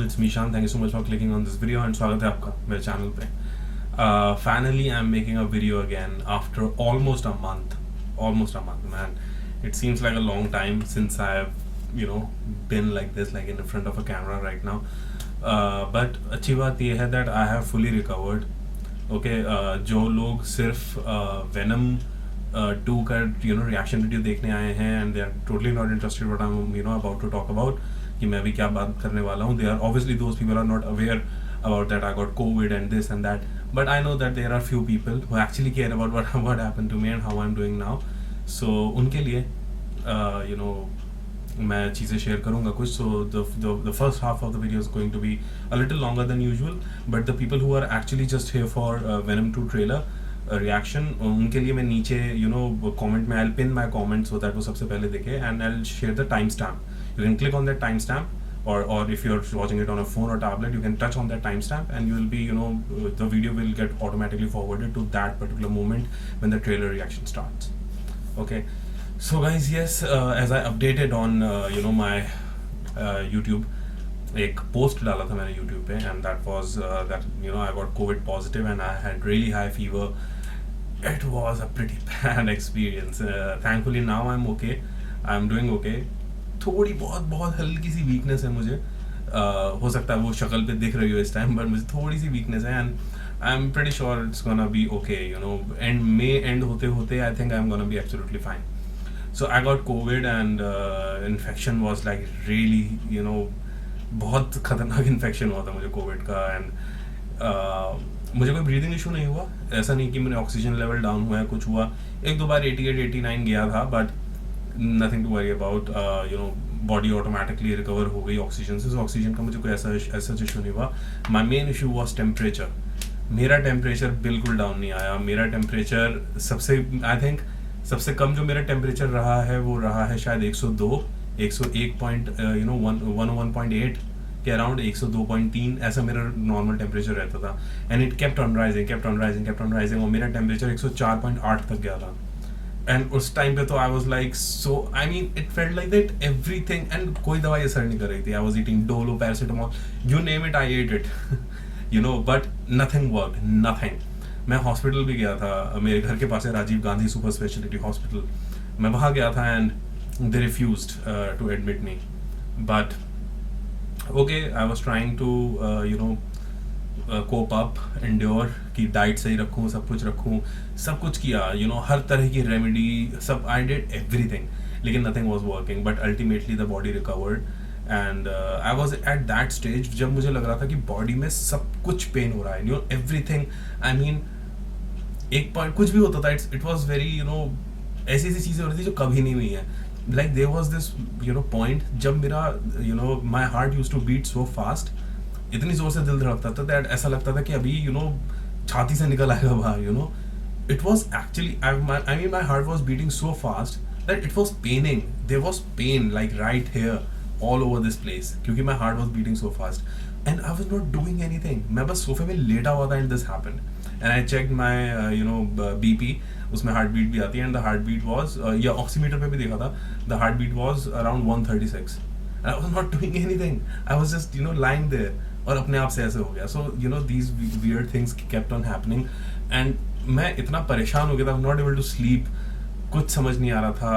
it's Mishan. Thank you so much for clicking on this video and स्वागत है आपका मेरे चैनल पे. Finally, I'm making a video again after almost a month. Almost a month, man. It seems like a long time since I've been like this, like in front of a camera right now. But अच्छी बात ये है that I have fully recovered. Okay, जो लोग सिर्फ Venom 2 का reaction video देखने आए हैं and they are totally not interested what I'm about to talk about, कि मैं अभी क्या बात करने वाला हूँ. They are obviously, those people are not aware about that I got COVID and this and that, but I know that there are few people who actually care about what happened to me and how I'm doing now. So उनके लिए मैं चीज़ें share करूँगा कुछ. So the first half of the video is going to be a little longer than usual, but the people who are actually just here for Venom 2 trailer reaction, उनके लिए मैं नीचे comment में I'll pin my comment so that वो सबसे पहले देखे, and I'll share the timestamp. You can click on that timestamp, or if you're watching it on a phone or tablet, you can touch on that timestamp and you will be the video will get automatically forwarded to that particular moment when the trailer reaction starts. Okay, so guys, yes, as I updated on my YouTube, एक post डाला था मैंने YouTube पे, and that was that I got COVID positive and I had really high fever. It was a pretty bad experience. Thankfully now I'm okay. I'm doing okay. थोड़ी बहुत हल्की सी weakness है मुझे. हो सकता है वो शक्ल पे दिख रही हो इस टाइम, बट मुझे थोड़ी सी वीकनेस है and I am pretty sure it's gonna be okay. And may and होते होते I think I am gonna be absolutely fine. So I got Covid and infection was like really बहुत खतरनाक infection हुआ था मुझे Covid का. And मुझे कोई ब्रीदिंग इशू नहीं हुआ. ऐसा नहीं कि मेरे ऑक्सीजन लेवल डाउन हुआ है, कुछ हुआ. एक दो बार 88-89 गया था, but nothing to worry about. Body automatically recover हो गई ऑक्सीजन से. ऑक्सीजन का मुझे कोई ऐसा इशू नहीं हुआ. My main issue was temperature. मेरा टेम्परेचर बिल्कुल डाउन नहीं आया. मेरा टेम्परेचर सबसे कम जो मेरा टेम्परेचर रहा है वो रहा है शायद 102, 101.8 के अराउंड, 102.3 ऐसा मेरा नॉर्मल टेम्परेचर रहता था. And it kept on rising और मेरा टेम्परेचर 104.8 तक गया था. एंड उस टाइम पे तो I was like it felt like that everything, and कोई दवाई असर नहीं कर रही थी. I was eating Dolo, paracetamol, you name it, I ate it but nothing worked, nothing. मैं हॉस्पिटल भी गया था. मेरे घर के पास है Rajiv Gandhi super speciality hospital. मैं वहाँ गया था and they refused to admit me. But okay, I was trying to cope up, endure, कि डाइट सही रखूँ, सब कुछ रखूँ, सब कुछ किया, हर तरह की रेमेडी सब, I did everything, लेकिन nothing was working. But ultimately the body recovered and I was at that stage जब मुझे लग रहा था कि बॉडी में सब कुछ पेन हो रहा है, everything. I mean, एक पॉइंट कुछ भी होता था, it was very ऐसी चीज़ें हो रही थी जो कभी नहीं हुई है. Like there was this point जब मेरा my heart used to beat so fast, इतनी जोर से दिल धड़कता था that ऐसा लगता था कि अभी छाती से निकल आएगा बाहर. It was actually I mean my heart was beating so fast that it was paining. There was pain like right here all over this place क्योंकि my heart was beating so fast and I was not doing anything. मैं बस सोफे में लेटा हुआ था and this happened. And I checked my BP, उसमें heart beat भी आती है, and the heart beat was या ऑक्सीमीटर पे भी देखा था, the heart beat was around 136 and I was not doing anything. I was just lying there और अपने आप से ऐसे हो गया. So these weird things kept on happening and मैं इतना परेशान हो गया था, not able to sleep, कुछ समझ नहीं आ रहा था.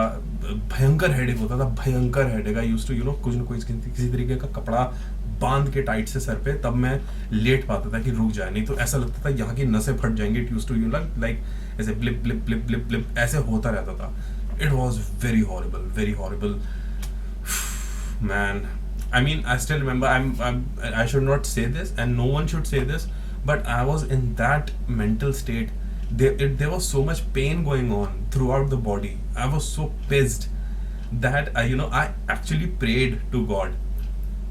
भयंकर हेडेक होता था, भयंकर हेडेक. आई यूज्ड टू कुछ न कुछ किसी तरीके का कपड़ा बांध के टाइट से सर पे, तब मैं लेट पाता था कि रुक जाए, नहीं तो ऐसा लगता था यहाँ की नसें फट जाएंगी. इट यूज्ड टू लाइक ऐसे blip blip blip blip blip ऐसे होता रहता था. It was very horrible man. I mean, I still remember, I should not say this and no one should say this, but I was in that mental state. There was so much pain going on throughout the body. I was so pissed that I actually prayed to God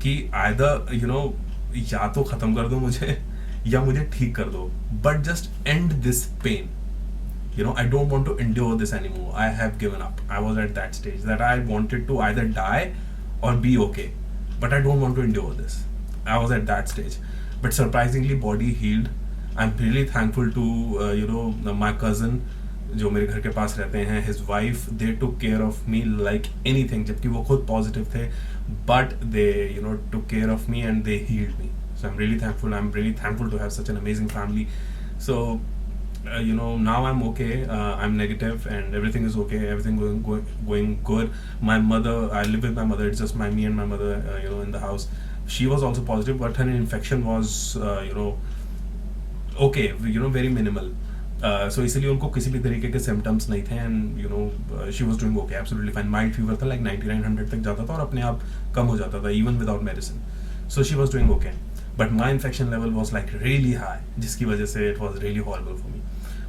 कि either या तो खत्म कर दो मुझे या मुझे ठीक कर दो, but just end this pain. I don't want to endure this anymore. I have given up. I was at that stage that I wanted to either die or be okay, but I don't want to endure this. I was at that stage, but surprisingly body healed. I'm really thankful to my cousin जो मेरे घर के पास रहते हैं, his wife, they took care of me like anything. जबकि वो खुद positive थे, but they, you know, took care of me and they healed me. So I'm really thankful. I'm really thankful to have such an amazing family. So you know, now I'm okay. I'm negative and everything is okay. Everything going good. My mother, I live with my mother. It's just me and my mother, you know, in the house. She was also positive, but her infection was, you know, okay, you know, very minimal. So इसलिए उनको किसी भी तरीके के symptoms नहीं थे and you no she was doing okay absolutely fine. Mild fever था like 99-100 तक जाता था और अपने आप कम हो जाता था even without medicine. So she was doing okay but my infection level was like really high जिसकी वजह से it was really horrible for me.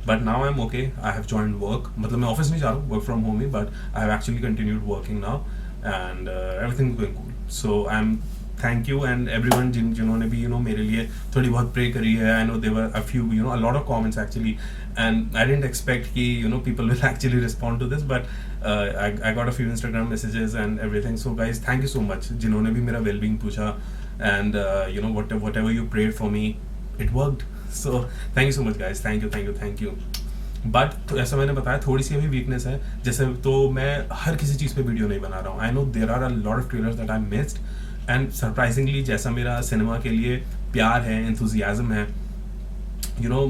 But now I am okay. I have joined work. मतलब मैं office नहीं जा रहा हूँ, work from home he, but I have actually continued working now and everything going cool. So I M thank you and everyone जिन्होंने भी you know मेरे लिए थोड़ी बहुत प्रे करी है. I know there were a few you know a lot of comments actually and I didn't expect कि you know people will actually respond to this but I got a few Instagram messages and everything. So guys thank you so much जिन्होंने भी मेरा wellbeing पूछा and you know whatever you prayed for me it worked. So thank you so much guys. Thank you thank you thank you. But तो ऐसा मैंने बताया थोड़ी सी अभी वीकनेस है. जैसे तो मैं हर किसी चीज़ पे वीडियो नहीं बना रहा हूँ. I know there are a lot of trailers that I missed and surprisingly जैसा मेरा सिनेमा के लिए प्यार है, एंथुजियाज्म है, you know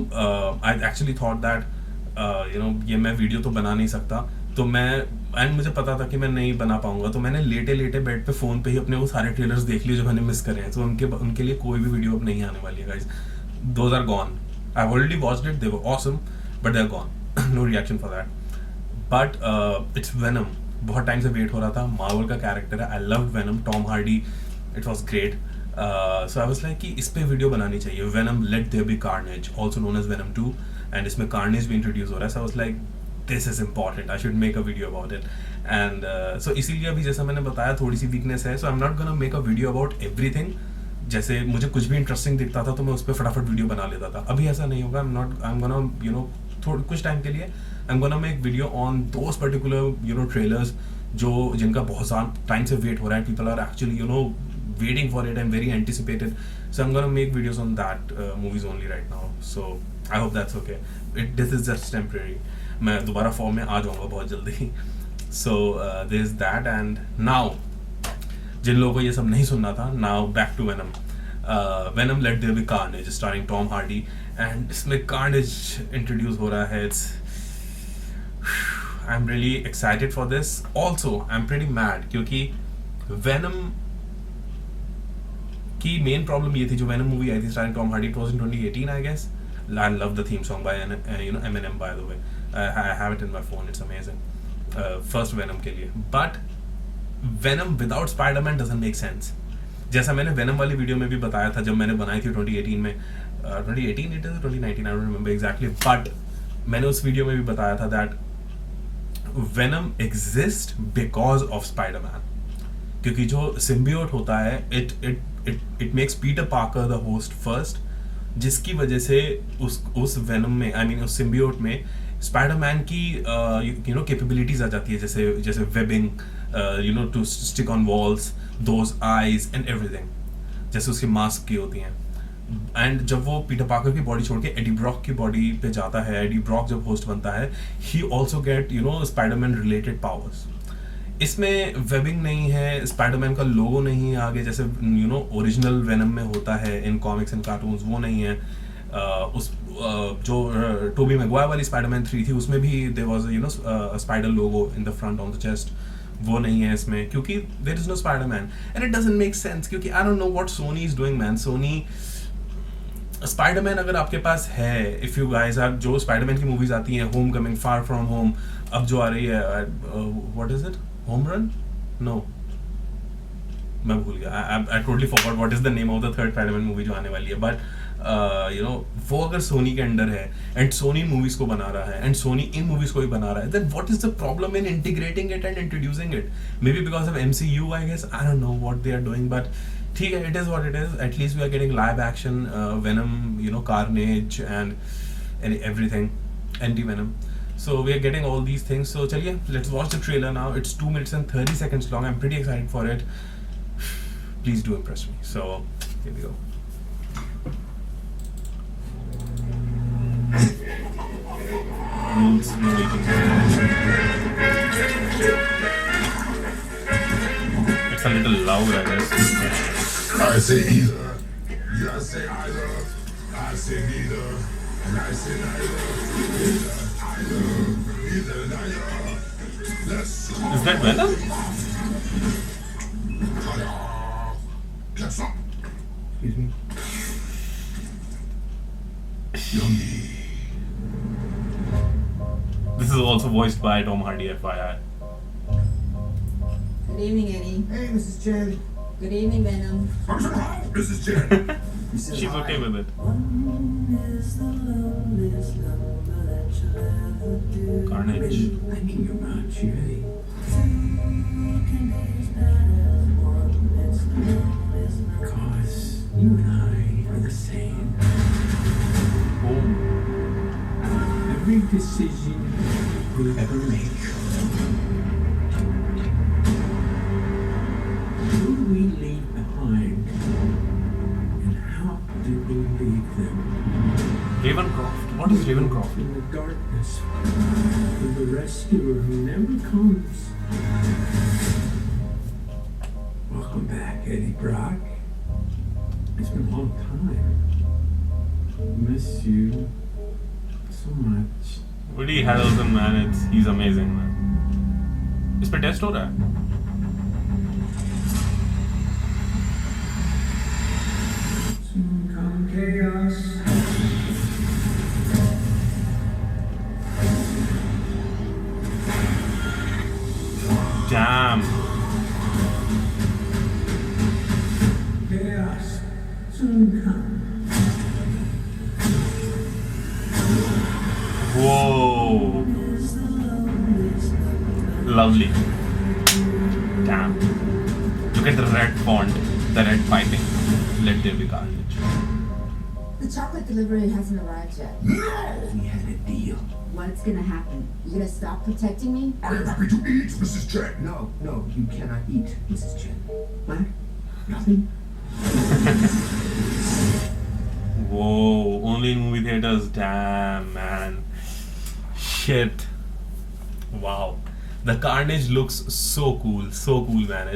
I actually thought that you know ये मैं वीडियो तो बना नहीं सकता. तो मैं एंड मुझे पता था कि मैं नहीं बना पाऊंगा. तो मैंने लेटे लेटे बेड पे फ़ोन पे ही अपने वो सारे ट्रेलर्स देख लिए जो मैंने मिस करे हैं. तो उनके लिए कोई भी वीडियो अब नहीं आने वाली है guys. Those are gone. I have already watched it. They were awesome but they are gone. No reaction for that. But it's Venom. बहुत टाइम से वेट हो रहा था. मार्वल का कैरेक्टर है. I love Venom. Tom Hardy. It was great. So I was like कि इस पे वीडियो बनानी चाहिए. Venom let there be Carnage also known as Venom 2 and इसमें कार्नेज भी इंट्रोड्यूस हो रहा है. So I was like this is important. I should make a video about it and so इसीलिए अभी जैसा मैंने बताया थोड़ी सी वीकनेस है. So I am not gonna make a video about everything. जैसे मुझे कुछ भी इंटरेस्टिंग दिखता था तो मैं उस पर फटाफट वीडियो बना लेता था. अभी ऐसा नहीं होगा. I am gonna you know कुछ टाइम के लिए I am gonna make video on those particular you know trailers जो जिनका बहुत टाइम से वेट हो रहा है. People are actually you know waiting for it and very anticipated. So I'm gonna make videos on that movies only right now. So I hope that's okay. This is just temporary. मैं दोबारा form में आ जाऊँगा बहुत जल्दी. So there is that and now जिन लोगों को ये सब नहीं सुनना था, now back to Venom. Venom Let There Be Carnage starring Tom Hardy and इसमें Carnage introduce हो रहा है. I'm really excited for this. Also I'm pretty mad क्योंकि Venom की मेन प्रॉब्लम ये थी जो वेनम मूवी आई थी starring Tom Hardy. It was in 2018 I guess. I love the theme song by you know Eminem by the way. I have it in my phone. It's amazing. First Venom के लिए. But Venom without Spiderman doesn't make sense. जैसा मैंने venom वाली video में भी बताया था जब मैंने बनाई थी 2018 में. 2018 it is 2019 I don't remember exactly. बट मैंने उस वीडियो में भी बताया था that Venom exist because of Spiderman. क्योंकि जो सिम्बियोट होता है it makes Peter Parker the host first, जिसकी वजह से उस वेनम में आई मीन उस सिम्बियोट में स्पाइडरमैन की यू नो कैपेबिलिटीज आ जाती है. जैसे webbing you know to stick on walls, those eyes and everything जैसे उसकी मास्क की होती हैं. एंड जब वो पीटर पार्कर की बॉडी छोड़ के एडी ब्रॉक की बॉडी पे जाता है, एडी ब्रॉक जब होस्ट बनता है, he also get you know Spiderman related powers. इसमें वेबिंग नहीं है, स्पाइडरमैन का लोगो नहीं है आगे जैसे यू नो ओरिजिनल वेनम में होता है इन कॉमिक्स एंड कार्टून्स. वो नहीं है. उस जो टोबी मैगवायर वाली स्पाइडरमैन 3 थी उसमें भी there was you know spider logo in the front on the chest. वो नहीं है इसमें क्योंकि there is no Spiderman and it doesn't make sense. क्योंकि I don't know what Sony is doing man. Sony Spiderman अगर आपके पास है, इफ यू गाइस आर, जो स्पाइडरमैन की मूवीज आती हैं, Homecoming, Far From Home, अब जो आ रही है what is it, home run, no मैं भूल गया. I totally forgot what is the name of the third Spiderman movie जो आने वाली है. बट यू नो वो अगर सोनी के अंडर है एंड सोनी मूवीज को बना रहा है एंड सोनी इन मूवीज को भी बना रहा है, then what is the problem in integrating it and introducing it? Maybe because of MCU I guess. I don't know what they are doing but ठीक है, it is what it is. At least we are getting live action Venom, you know Carnage and everything, anti Venom. So we are getting all these things. So चलिए, let's watch the trailer now. It's 2 minutes and 30 seconds long. I'm pretty excited for it. Please do impress me. So here we go. Rules no waiting. It's a little loud, I guess. I say either. You say either. I say neither. And I say neither. Either, neither. Let's go. Is that Venom? Let's up. Excuse me. Yummy. This is also voiced by Tom Hardy, FYI. Good evening, Eddie. Hey, Mrs. Chen. Good evening, Venom. This is Jen. He says She's okay with it. Carnage. I mean, you're not Cherry. Cause you and I are the same. Oh. Every decision we ever make. Who do we leave behind? And how do we leave them? Ravencroft. What is Ravencroft? In the darkness, with the rescuer who never comes. Welcome back, Eddie Brock. It's been a long time. Miss you so much. Woody Harrelson, man, he's amazing, man. इस पे test हो रहा है? Soon come chaos. Damn. Chaos soon come. Whoa. Lovely. Damn. Look at the red font, the red piping. Let there be carnage. The chocolate delivery hasn't arrived yet. No! We had a deal. What's gonna happen? You gonna stop protecting me? I am happy to eat, Mrs. Jen. No, you cannot eat, Mrs. Chen. What? Nothing? Whoa, only in movie theaters. Damn, man. Shit. Wow. The carnage looks so cool, man.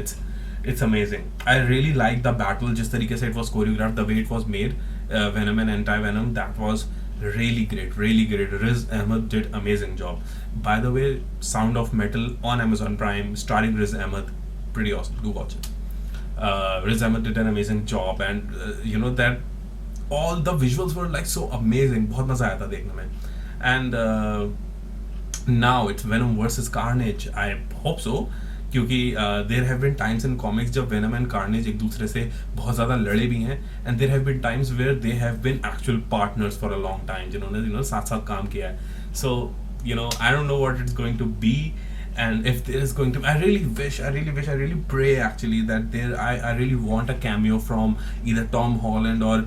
It's amazing. I really like the battle, just तरीके से it was choreographed, the way it was made. Venom and Anti-Venom, that was really great. Riz Ahmed did amazing job. By the way, Sound of Metal on Amazon Prime, starring Riz Ahmed, pretty awesome. Do watch it. Riz Ahmed did an amazing job, and you know that all the visuals were like so amazing. बहुत मजा आया था देखने में. And now it's Venom versus Carnage. I hope so. क्योंकि there have been times in comics जब Venom and Carnage एक दूसरे से बहुत ज़्यादा लड़े भी हैं, and there have been times where they have been actual partners for a long time, जिन्होंने साथ साथ काम किया है. So I don't know what it's going to be, and if there is going to, I really pray actually that I really want a cameo from either Tom Holland or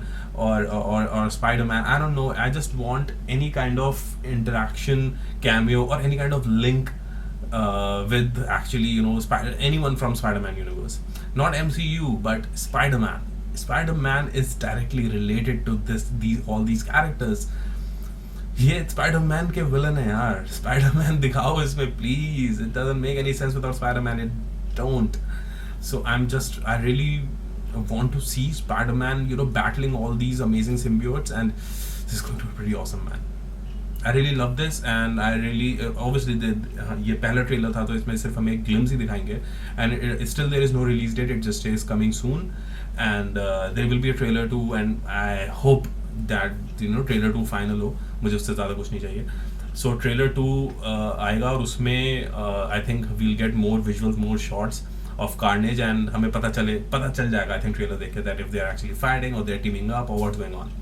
Spider-Man. I don't know. I just want any kind of interaction, cameo, or any kind of link with actually anyone from Spider-Man universe, not MCU but Spider-Man. Spider-Man is directly related to all these characters. ये Spider-Man के villain है यार. Spider-Man दिखाओ इसमें please. It doesn't make any sense without Spider-Man. It don't. So I really want to see Spider-Man battling all these amazing symbiotes, and this is going to be pretty awesome, man. I really love this, and I really obviously ये पहला trailer था तो इसमें सिर्फ हमें एक glimpse ही दिखाएंगे, and still there is no release date. It just is coming soon, and there will be a trailer 2, and I hope that trailer 2 final हो. मुझे उससे ज़्यादा कुछ नहीं चाहिए. So trailer 2 आएगा, और उसमें I think we'll get more visuals, more shots of Carnage, and हमें पता चल जाएगा I think trailer देख के that if they are actually fighting or they are teaming up or what's going on.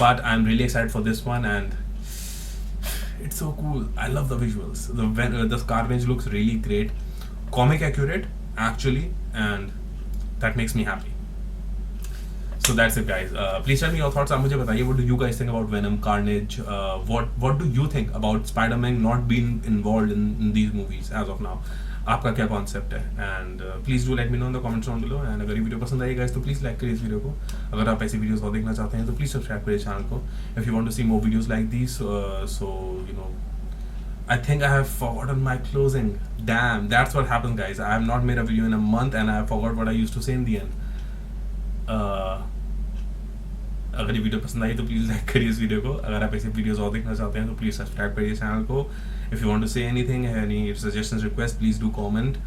But I'm really excited for this one, and it's so cool. I love the visuals. The Carnage looks really great, comic accurate actually, and that makes me happy. So that's it, guys. Please tell me your thoughts. आप मुझे बताइए, what do you guys think about Venom, Carnage? What do you think about Spider-Man not being involved in these movies as of now? आपका क्या concept है? And please do let me know in the comments down below. And अगर ये video पसंद आई guys तो please like करिए इस video को. अगर आप ऐसी वीडियोस और देखना चाहते हैं तो प्लीज़ सब्सक्राइब करिए चैनल को. If you want to see more videos like this, so I think I have forgotten my closing. Damn, that's what happens, guys. I have not made a video in a month and I forgot what I used to say in the end. अगर ये video पसंद आई तो please like करिए इस video को. अगर आप ऐसे वीडियोस और देखना चाहते हैं तो प्लीज़ सब्सक्राइब करिए चैनल को. If you want to say anything, any suggestions, request, please do comment.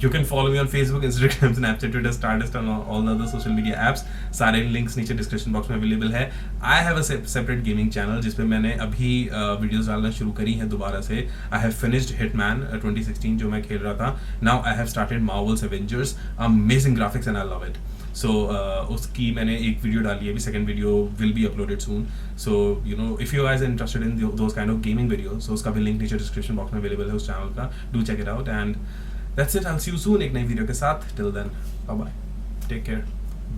You can follow me on Facebook, Instagram, Snapchat, Twitter, Stardust and all other social media apps. सारे links नीचे description box में available है. I have a separate gaming channel जिसपे मैंने अभी videos डालना शुरू करी हैं दोबारा से. I have finished Hitman 2016 जो मैं खेल रहा था. Now I have started Marvel's Avengers. Amazing graphics and I love it. So उसकी मैंने एक वीडियो डाली है अभी. Second video will be uploaded soon. So you know if you guys are interested in those kind of gaming videos, so उसका भी link नीचे description box में अवेलेबल है उस चैनल का. Do check it out and that's it. I'll see you soon एक नई video के साथ. Till then, bye bye. Take care.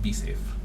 Be safe.